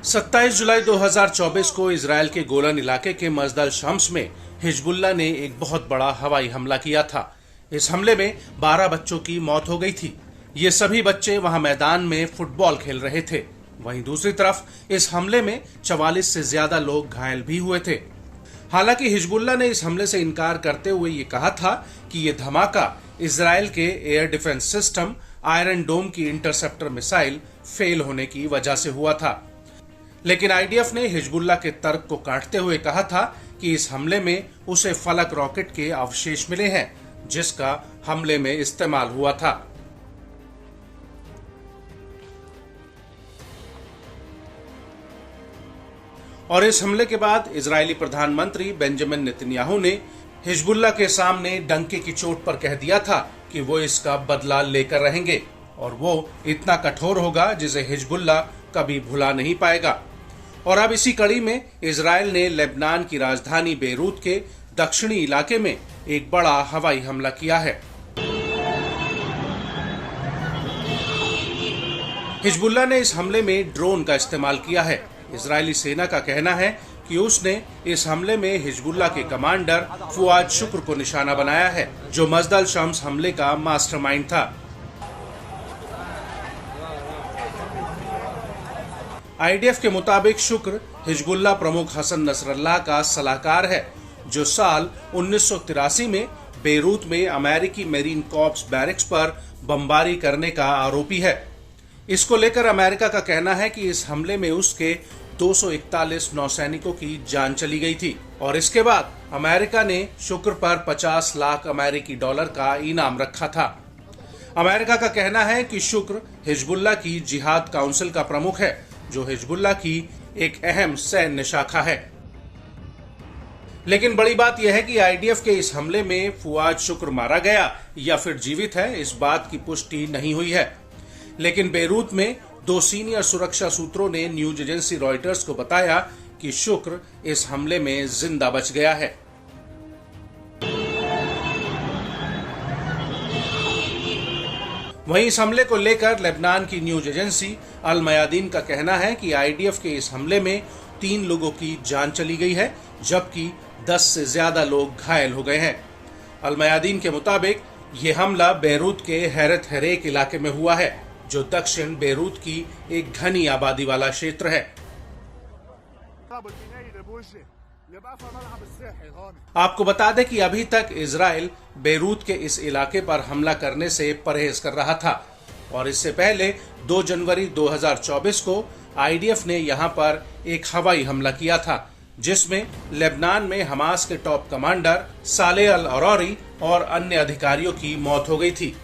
27 जुलाई 2024 को इजराइल के गोलन इलाके के मजदल शम्स में हिजबुल्लाह ने एक बहुत बड़ा हवाई हमला किया था। इस हमले में 12 बच्चों की मौत हो गई थी। ये सभी बच्चे वहां मैदान में फुटबॉल खेल रहे थे। वहीं दूसरी तरफ इस हमले में 44 से ज्यादा लोग घायल भी हुए थे। हालांकि हिजबुल्लाह ने इस हमले से इनकार करते हुए ये कहा था कि ये धमाका इजराइल के एयर डिफेंस सिस्टम आयरन डोम की इंटरसेप्टर मिसाइल फेल होने की वजह से हुआ था। लेकिन आईडीएफ ने हिजबुल्लाह के तर्क को काटते हुए कहा था कि इस हमले में उसे फलक रॉकेट के अवशेष मिले हैं, जिसका हमले में इस्तेमाल हुआ था। और इस हमले के बाद इजरायली प्रधानमंत्री बेंजामिन नेतन्याहू ने हिजबुल्लाह के सामने डंके की चोट पर कह दिया था कि वो इसका बदला लेकर रहेंगे और वो इतना कठोर होगा जिसे हिजबुल्लाह कभी भुला नहीं पाएगा। और अब इसी कड़ी में इजराइल ने लेबनान की राजधानी बेरूत के दक्षिणी इलाके में एक बड़ा हवाई हमला किया है। हिजबुल्लाह ने इस हमले में ड्रोन का इस्तेमाल किया है। इजरायली सेना का कहना है कि उसने इस हमले में हिजबुल्लाह के कमांडर फुआद शुक्र को निशाना बनाया है, जो मजदल शम्स हमले का मास्टरमाइंड था। आईडीएफ के मुताबिक शुक्र हिजबुल्लाह प्रमुख हसन नसरल्लाह का सलाहकार है, जो साल 1983 में बेरूत में अमेरिकी मेरीन कॉर्प्स बैरक्स पर बमबारी करने का आरोपी है। इसको लेकर अमेरिका का कहना है कि इस हमले में उसके 241 नौसैनिकों की जान चली गई थी और इसके बाद अमेरिका ने शुक्र पर 50 लाख अमेरिकी डॉलर का इनाम रखा था। अमेरिका का कहना है कि शुक्र हिजबुल्लाह की जिहाद काउंसिल का प्रमुख है, जो हिजबुल्लाह की एक अहम सैन्य शाखा है। लेकिन बड़ी बात यह है कि आईडीएफ के इस हमले में फुआद शुक्र मारा गया या फिर जीवित है, इस बात की पुष्टि नहीं हुई है। लेकिन बेरूत में 2 सीनियर सुरक्षा सूत्रों ने न्यूज एजेंसी रॉयटर्स को बताया कि शुक्र इस हमले में जिंदा बच गया है। वहीं इस हमले को लेकर लेबनान की न्यूज एजेंसी अल मयादीन का कहना है कि आईडीएफ के इस हमले में 3 लोगों की जान चली गई है, जबकि 10 से ज्यादा लोग घायल हो गए हैं। अल मयादीन के मुताबिक ये हमला बेरूत के हैरत हरेक इलाके में हुआ है, जो दक्षिण बेरूत की एक घनी आबादी वाला क्षेत्र है। आपको बता दें कि अभी तक इजराइल बेरूत के इस इलाके पर हमला करने से परहेज कर रहा था और इससे पहले 2 जनवरी 2024 को आईडीएफ ने यहां पर एक हवाई हमला किया था, जिसमें लेबनान में हमास के टॉप कमांडर सालेह अल अरौरी और अन्य अधिकारियों की मौत हो गई थी।